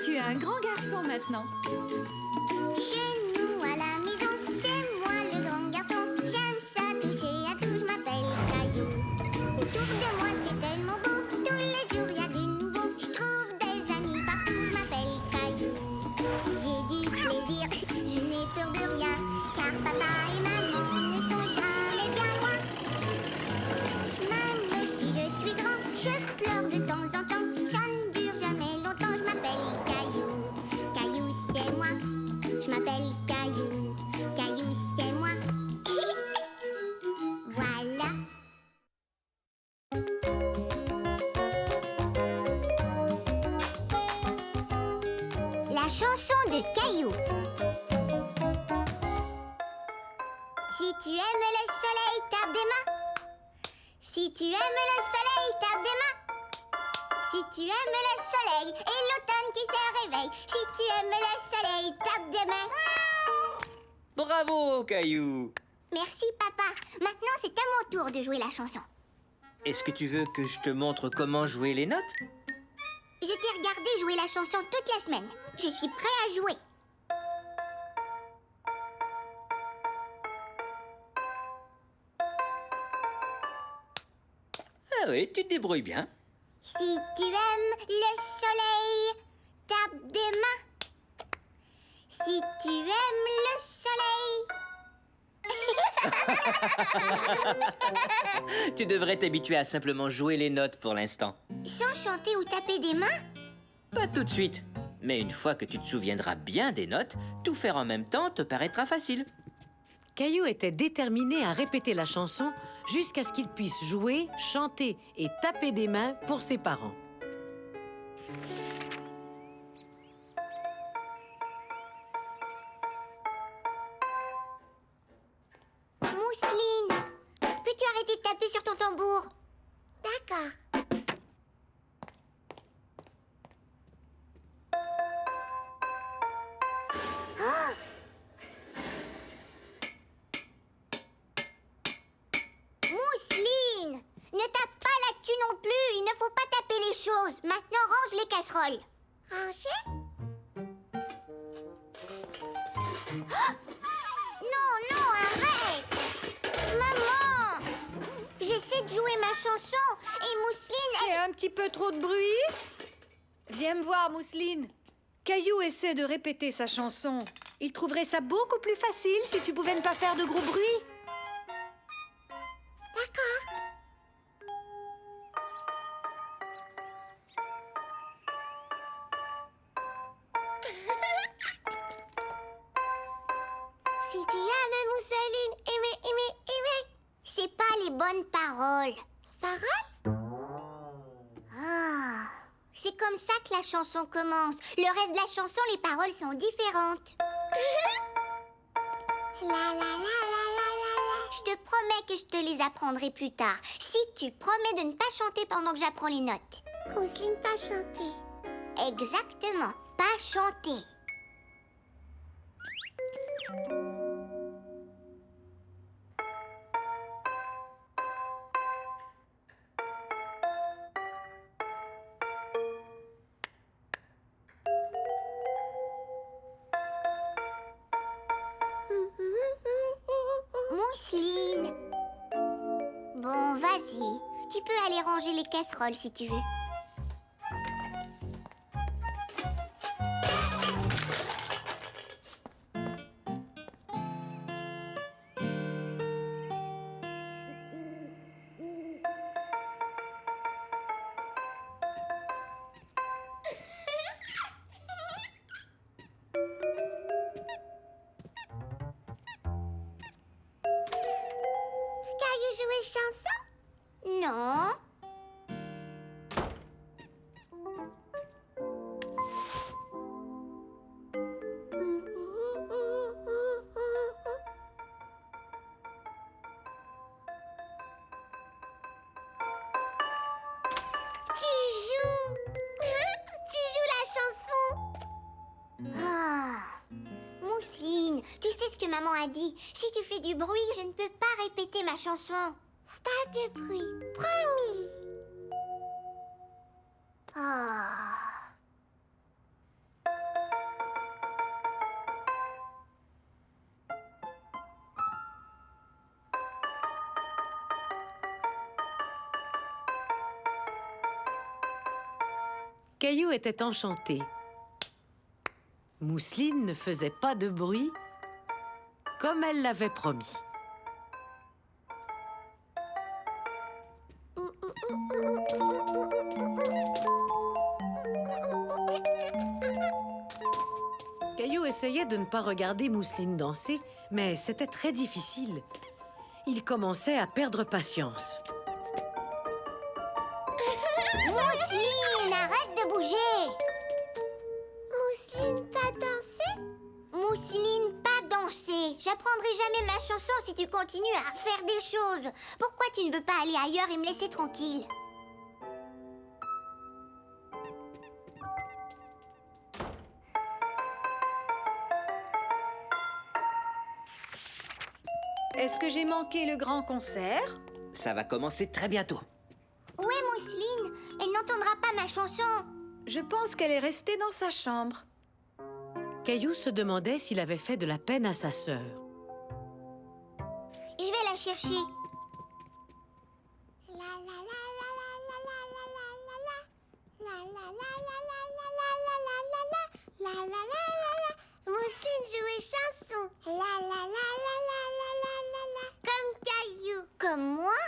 Tu es un grand garçon maintenant. Chez nous à la maison, c'est moi le grand garçon. J'aime ça toucher à tout, je m'appelle Caillou. Autour de moi c'est tellement beau, tous les jours y a du nouveau. Je trouve des amis partout, je m'appelle Caillou. J'ai du plaisir, je n'ai peur de rien, car papa et maman ne sont jamais bien loin. Même si je suis grand, je pleure de temps en temps. Ça ne dure jamais longtemps, je m'appelle Caillou. Caillou c'est moi, je m'appelle Caillou. Caillou c'est moi. Voilà. La chanson de Caillou. Si tu aimes le soleil, tape des mains. Si tu aimes le soleil, tape des mains. Si tu aimes le soleil et l'automne qui se réveille. Si tu aimes le soleil, tape des mains. Bravo, Caillou! Merci papa. Maintenant c'est à mon tour de jouer la chanson. Est-ce que tu veux que je te montre comment jouer les notes? Je t'ai regardé jouer la chanson toute la semaine. Je suis prêt à jouer. Ah oui, tu te débrouilles bien. Si tu aimes le soleil, tape des mains. Si tu aimes le soleil. Tu devrais t'habituer à simplement jouer les notes pour l'instant. Sans chanter ou taper des mains? Pas tout de suite. Mais une fois que tu te souviendras bien des notes, tout faire en même temps te paraîtra facile. Caillou était déterminé à répéter la chanson jusqu'à ce qu'il puisse jouer, chanter et taper des mains pour ses parents. Mousseline, peux-tu arrêter de taper sur ton tambour? D'accord. Oh! Mousseline, ne tape pas là-dessus non plus. Il ne faut pas taper les choses. Maintenant, range les casseroles. Ranger? Non, non, arrête! Maman! J'essaie de jouer ma chanson et Mousseline, C'est un petit peu trop de bruit. Viens me voir, Mousseline. Caillou essaie de répéter sa chanson. Il trouverait ça beaucoup plus facile si tu pouvais ne pas faire de gros bruit. D'accord. Si tu aimes Mousseline, aimer. C'est pas les bonnes paroles. Paroles? Ah, c'est comme ça que la chanson commence. Le reste de la chanson, les paroles sont différentes. La la la la la la la. Je te promets que je te les apprendrai plus tard. Si tu promets de ne pas chanter pendant que j'apprends les notes. Mousseline, pas chanter. Exactement, pas chanter. Mousseline. Bon, vas-y. Tu peux aller ranger les casseroles si tu veux. Caillou jouer chanson? Non. Tu joues. Tu joues la chanson. Ah. Mousseline, tu sais ce que maman a dit. Si tu fais du bruit, je ne peux pas répéter ma chanson. Pas de bruit, promis. Caillou était enchanté. Mousseline ne faisait pas de bruit, comme elle l'avait promis. Caillou essayait de ne pas regarder Mousseline danser, mais c'était très difficile. Il commençait à perdre patience. Mousseline, arrête de bouger! Mousseline, pas danser? Mousseline, pas danser. J'apprendrai jamais ma chanson si tu continues à faire des choses. Pourquoi tu ne veux pas aller ailleurs et me laisser tranquille? Est-ce que j'ai manqué le grand concert? Ça va commencer très bientôt. Où est Mousseline? Elle n'entendra pas ma chanson. Je pense qu'elle est restée dans sa chambre. Caillou se demandait s'il avait fait de la peine à sa sœur. Je vais la chercher. Mousseline jouait chanson. Comme Caillou. Comme moi?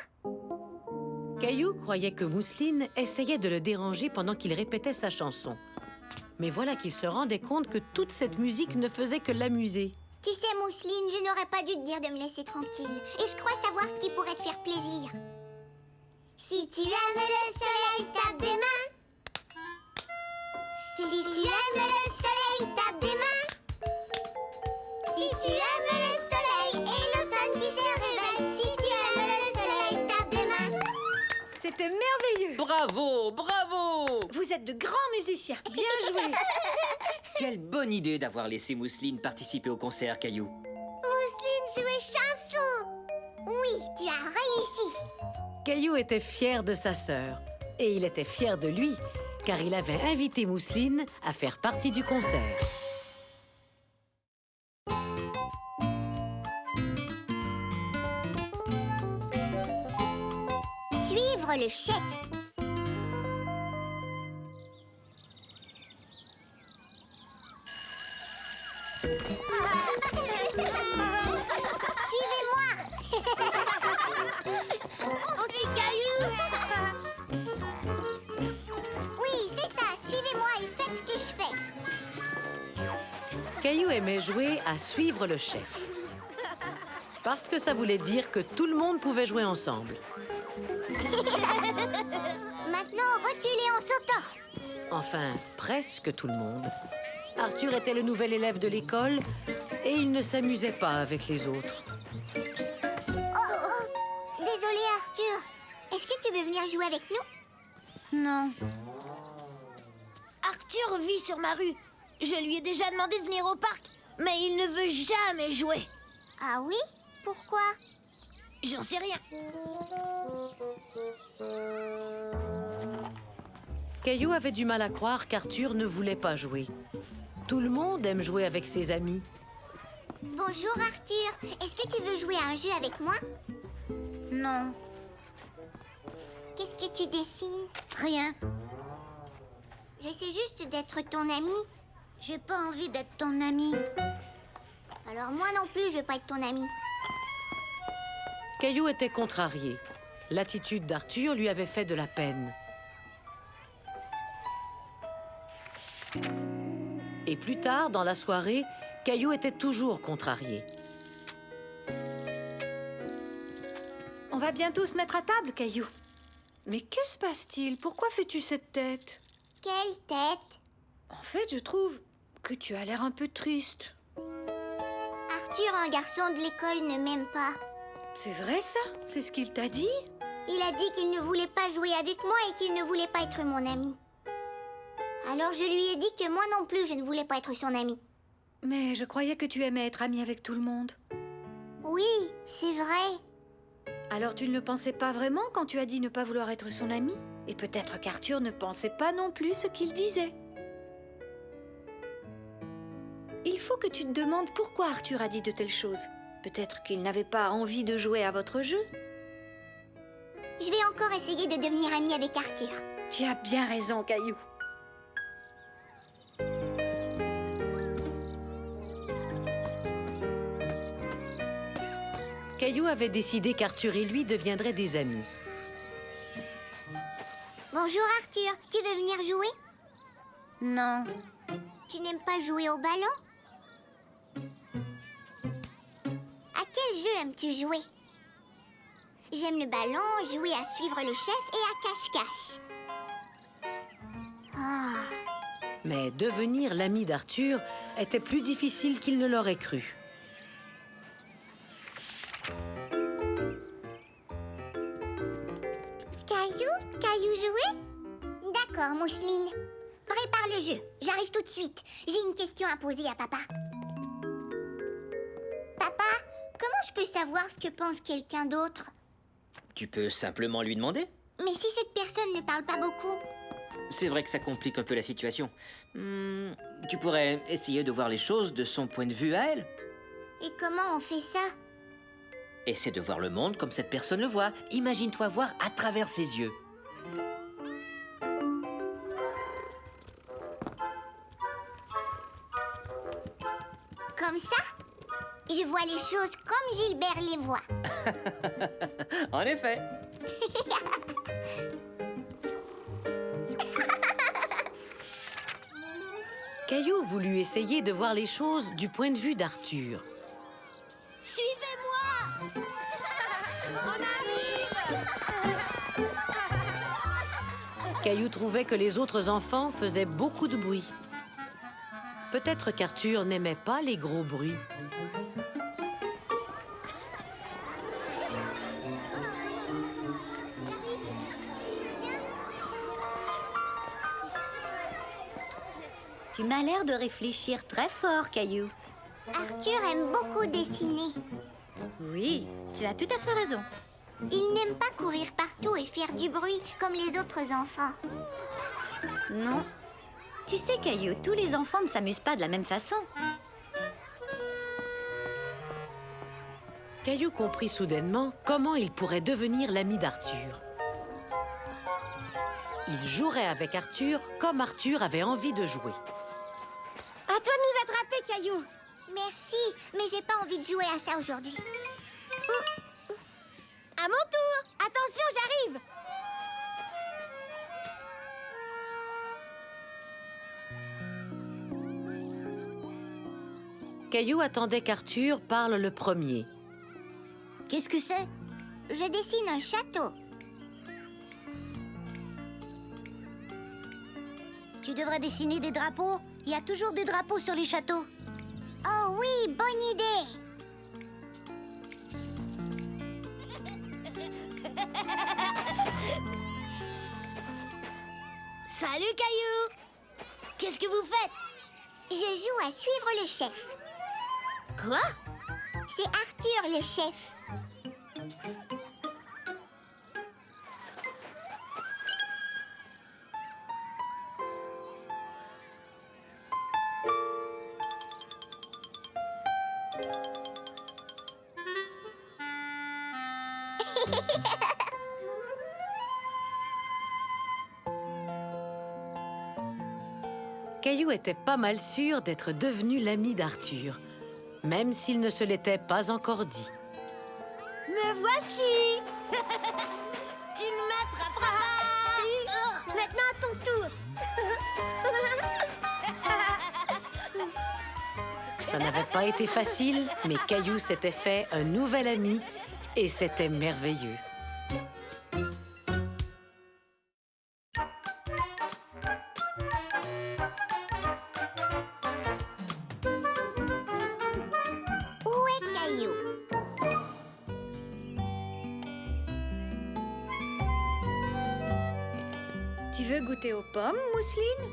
Caillou croyait que Mousseline essayait de le déranger pendant qu'il répétait sa chanson. Mais voilà qu'il se rendait compte que toute cette musique ne faisait que l'amuser. Tu sais, Mousseline, je n'aurais pas dû te dire de me laisser tranquille. Et je crois savoir ce qui pourrait te faire plaisir. Si tu aimes le soleil, tape des mains. Si tu aimes le soleil, tape des mains. Si tu aimes le soleil et l'automne qui se réveille. Si tu aimes le soleil, tape des mains. C'était merveilleux! Bravo, bravo! Vous êtes de grands musiciens. Bien joué! Quelle bonne idée d'avoir laissé Mousseline participer au concert, Caillou. Mousseline jouait chanson. Oui, tu as réussi. Caillou était fier de sa sœur. Et il était fier de lui, car il avait invité Mousseline à faire partie du concert. Suivre le chef. Suivez-moi. On suit Caillou. Oui, c'est ça. Suivez-moi et faites ce que je fais. Caillou aimait jouer à suivre le chef. Parce que ça voulait dire que tout le monde pouvait jouer ensemble. Maintenant, reculez en sautant. Enfin, presque tout le monde. Arthur était le nouvel élève de l'école et il ne s'amusait pas avec les autres. Désolé, Arthur. Est-ce que tu veux venir jouer avec nous? Non. Arthur vit sur ma rue. Je lui ai déjà demandé de venir au parc, mais il ne veut jamais jouer. Ah oui? Pourquoi? J'en sais rien. Caillou avait du mal à croire qu'Arthur ne voulait pas jouer. Tout le monde aime jouer avec ses amis. Bonjour, Arthur. Est-ce que tu veux jouer à un jeu avec moi? Non, Qu'est-ce que tu dessines? rien. J'essaie juste d'être ton ami. J'ai pas envie d'être ton ami. Alors moi non plus, je veux pas être ton ami. Caillou était contrarié. L'attitude d'Arthur lui avait fait de la peine. Et plus tard, dans la soirée, Caillou était toujours contrarié. On va bientôt se mettre à table, Caillou. Mais que se passe-t-il? Pourquoi fais-tu cette tête? Quelle tête? En fait, je trouve que tu as l'air un peu triste. Arthur, un garçon de l'école, ne m'aime pas. C'est vrai ça? C'est ce qu'il t'a dit? Il a dit qu'il ne voulait pas jouer avec moi et qu'il ne voulait pas être mon ami. Alors je lui ai dit que moi non plus, je ne voulais pas être son ami. Mais je croyais que tu aimais être ami avec tout le monde. Oui, c'est vrai. Alors tu ne le pensais pas vraiment quand tu as dit ne pas vouloir être son ami? Et peut-être qu'Arthur ne pensait pas non plus ce qu'il disait. Il faut que tu te demandes pourquoi Arthur a dit de telles choses. Peut-être qu'il n'avait pas envie de jouer à votre jeu. Je vais encore essayer de devenir amie avec Arthur. Tu as bien raison, Caillou. Caillou avait décidé qu'Arthur et lui deviendraient des amis. Bonjour Arthur, tu veux venir jouer? Non. Tu n'aimes pas jouer au ballon? À quel jeu aimes-tu jouer? J'aime le ballon, jouer à suivre le chef et à cache-cache. Ah. Mais devenir l'ami d'Arthur était plus difficile qu'il ne l'aurait cru. Caillou jouer? D'accord, Mousseline. Prépare le jeu. J'arrive tout de suite. J'ai une question à poser à papa. Papa, comment je peux savoir ce que pense quelqu'un d'autre? Tu peux simplement lui demander. Mais si cette personne ne parle pas beaucoup? C'est vrai que ça complique un peu la situation. Tu pourrais essayer de voir les choses de son point de vue à elle. Et comment on fait ça? Essaie de voir le monde comme cette personne le voit. Imagine-toi voir à travers ses yeux. Comme ça? Je vois les choses comme Gilbert les voit. En effet. Caillou voulut essayer de voir les choses du point de vue d'Arthur. Suivez-moi! On arrive! Caillou trouvait que les autres enfants faisaient beaucoup de bruit. Peut-être qu'Arthur n'aimait pas les gros bruits. Tu m'as l'air de réfléchir très fort, Caillou. Arthur aime beaucoup dessiner. Oui, tu as tout à fait raison. Il n'aime pas courir partout et faire du bruit comme les autres enfants. Non. Tu sais, Caillou, tous les enfants ne s'amusent pas de la même façon. Caillou comprit soudainement comment il pourrait devenir l'ami d'Arthur. Il jouerait avec Arthur comme Arthur avait envie de jouer. À toi de nous attraper, Caillou! Merci, mais j'ai pas envie de jouer à ça aujourd'hui. À mon tour! Attention, j'arrive! Caillou attendait qu'Arthur parle le premier. Qu'est-ce que c'est? Je dessine un château. Tu devrais dessiner des drapeaux. Il y a toujours des drapeaux sur les châteaux. Oh oui, bonne idée. Salut, Caillou! Qu'est-ce que vous faites? Je joue à suivre le chef. Quoi? C'est Arthur le chef. Caillou était pas mal sûr d'être devenu l'ami d'Arthur, même s'il ne se l'était pas encore dit. Me voici! Tu ne m'attraperas pas! Maintenant à ton tour! Ça n'avait pas été facile, mais Caillou s'était fait un nouvel ami et c'était merveilleux. Où est Caillou? Tu veux goûter aux pommes, Mousseline?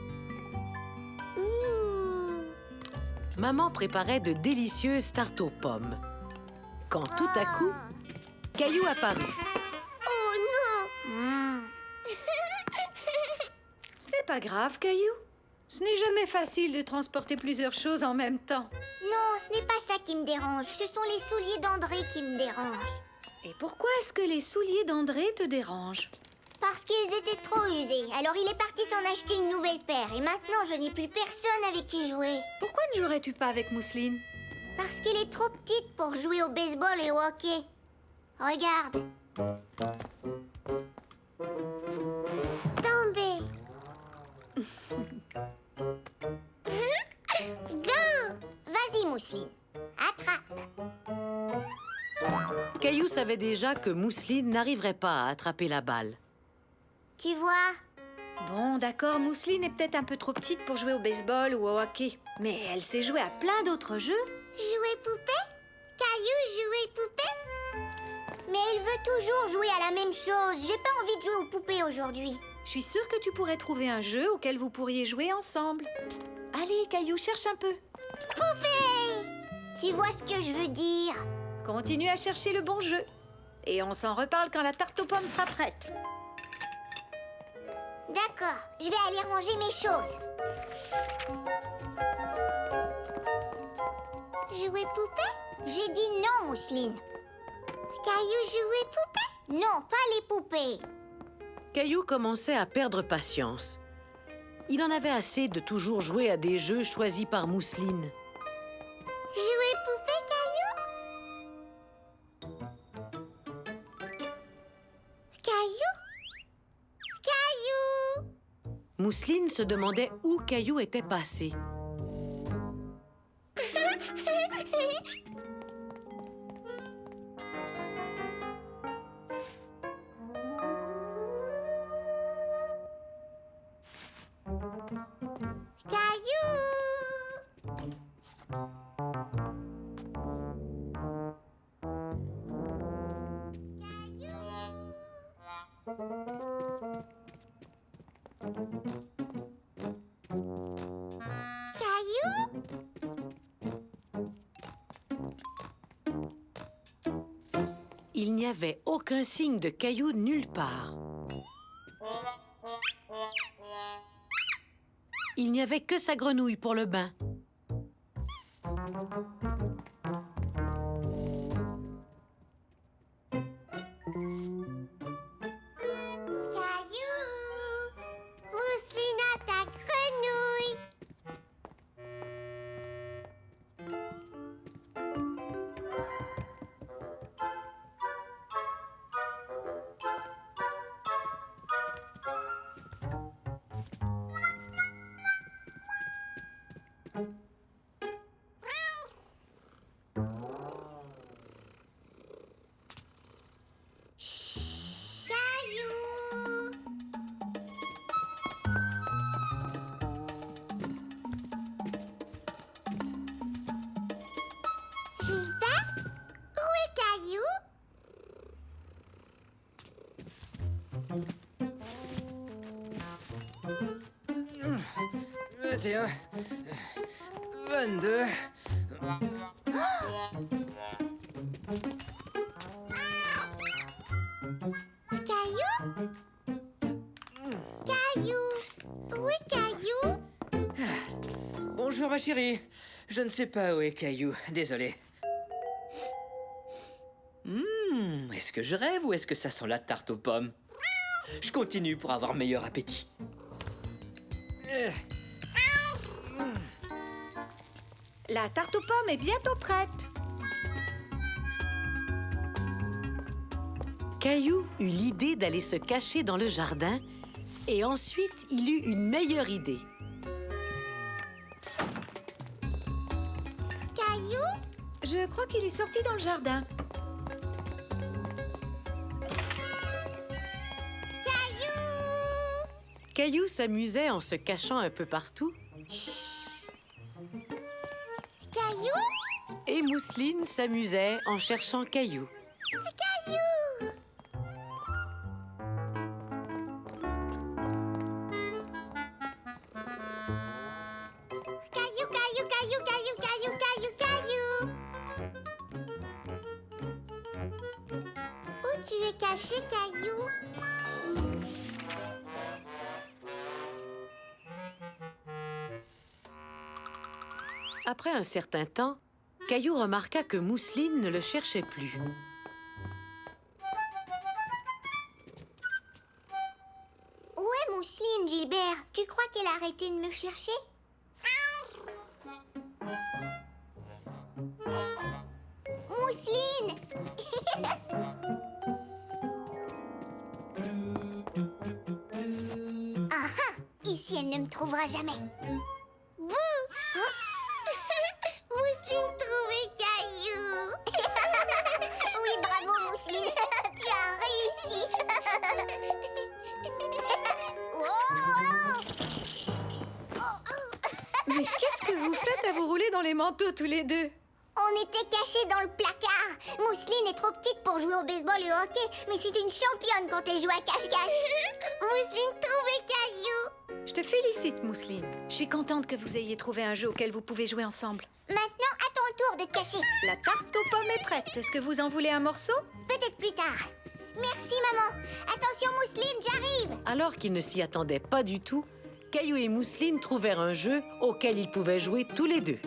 Maman préparait de délicieuses tartes aux pommes. Quand tout à coup, Caillou apparut. Oh non! Ce n'est pas grave, Caillou. Ce n'est jamais facile de transporter plusieurs choses en même temps. Non, ce n'est pas ça qui me dérange. Ce sont les souliers d'André qui me dérangent. Et pourquoi est-ce que les souliers d'André te dérangent? Parce qu'ils étaient trop usés. Alors il est parti s'en acheter une nouvelle paire. Et maintenant, je n'ai plus personne avec qui jouer. Pourquoi ne jouerais-tu pas avec Mousseline? Parce qu'elle est trop petite pour jouer au baseball et au hockey. Regarde. Tombé. Gant. Vas-y, Mousseline. Attrape. Caillou savait déjà que Mousseline n'arriverait pas à attraper la balle. Tu vois? Bon, d'accord, Mousseline est peut-être un peu trop petite pour jouer au baseball ou au hockey. Mais elle sait jouer à plein d'autres jeux. Jouer poupée? Caillou jouer poupée? Mais il veut toujours jouer à la même chose. J'ai pas envie de jouer aux poupées aujourd'hui. Je suis sûre que tu pourrais trouver un jeu auquel vous pourriez jouer ensemble. Allez, Caillou, cherche un peu. Poupée! Tu vois ce que je veux dire? Continue à chercher le bon jeu. Et on s'en reparle quand la tarte aux pommes sera prête. D'accord, je vais aller ranger mes choses. Jouer poupée? J'ai dit non, Mousseline. Caillou jouer poupée? Non, pas les poupées. Caillou commençait à perdre patience. Il en avait assez de toujours jouer à des jeux choisis par Mousseline. Jouer poupée, Caillou? Caillou? Caillou! Mousseline se demandait où Caillou était passé. Caillou? Il n'y avait aucun signe de Caillou nulle part. Il n'y avait que sa grenouille pour le bain. Caillou! Mousseline a ta grenouille! Caillou! Gilbert? Où est Caillou? « 21, 22... Caillou? Caillou? Où est Caillou? Bonjour ma chérie. Je ne sais pas où est Caillou, désolé. Est-ce que je rêve ou est-ce que ça sent la tarte aux pommes? Je continue pour avoir meilleur appétit. La tarte aux pommes est bientôt prête. Caillou eut l'idée d'aller se cacher dans le jardin et ensuite il eut une meilleure idée. Caillou? Je crois qu'il est sorti dans le jardin. Caillou? Caillou s'amusait en se cachant un peu partout Caillou? et Mousseline s'amusait en cherchant Caillou. Caillou? Caillou, caillou, caillou, caillou, caillou, caillou, caillou. Où tu es caché, Caillou? Après un certain temps, Caillou remarqua que Mousseline ne le cherchait plus. Où est Mousseline, Gilbert? Tu crois qu'elle a arrêté de me chercher? Mousseline! Ici, elle ne me trouvera jamais. Bouh! Mousseline trouvée Caillou. Oui, bravo, Mousseline. Tu as réussi. Mais qu'est-ce que vous faites à vous rouler dans les manteaux tous les deux? On était cachés dans le placard. Mousseline est trop petite pour jouer au baseball et au hockey, mais c'est une championne quand elle joue à cache-cache. Mousseline trouvée Caillou. Je te félicite, Mousseline. Je suis contente que vous ayez trouvé un jeu auquel vous pouvez jouer ensemble. Maintenant, à ton tour de te cacher. La tarte aux pommes est prête. Est-ce que vous en voulez un morceau? Peut-être plus tard. Merci, maman. Attention, Mousseline, j'arrive. Alors qu'ils ne s'y attendaient pas du tout, Caillou et Mousseline trouvèrent un jeu auquel ils pouvaient jouer tous les deux.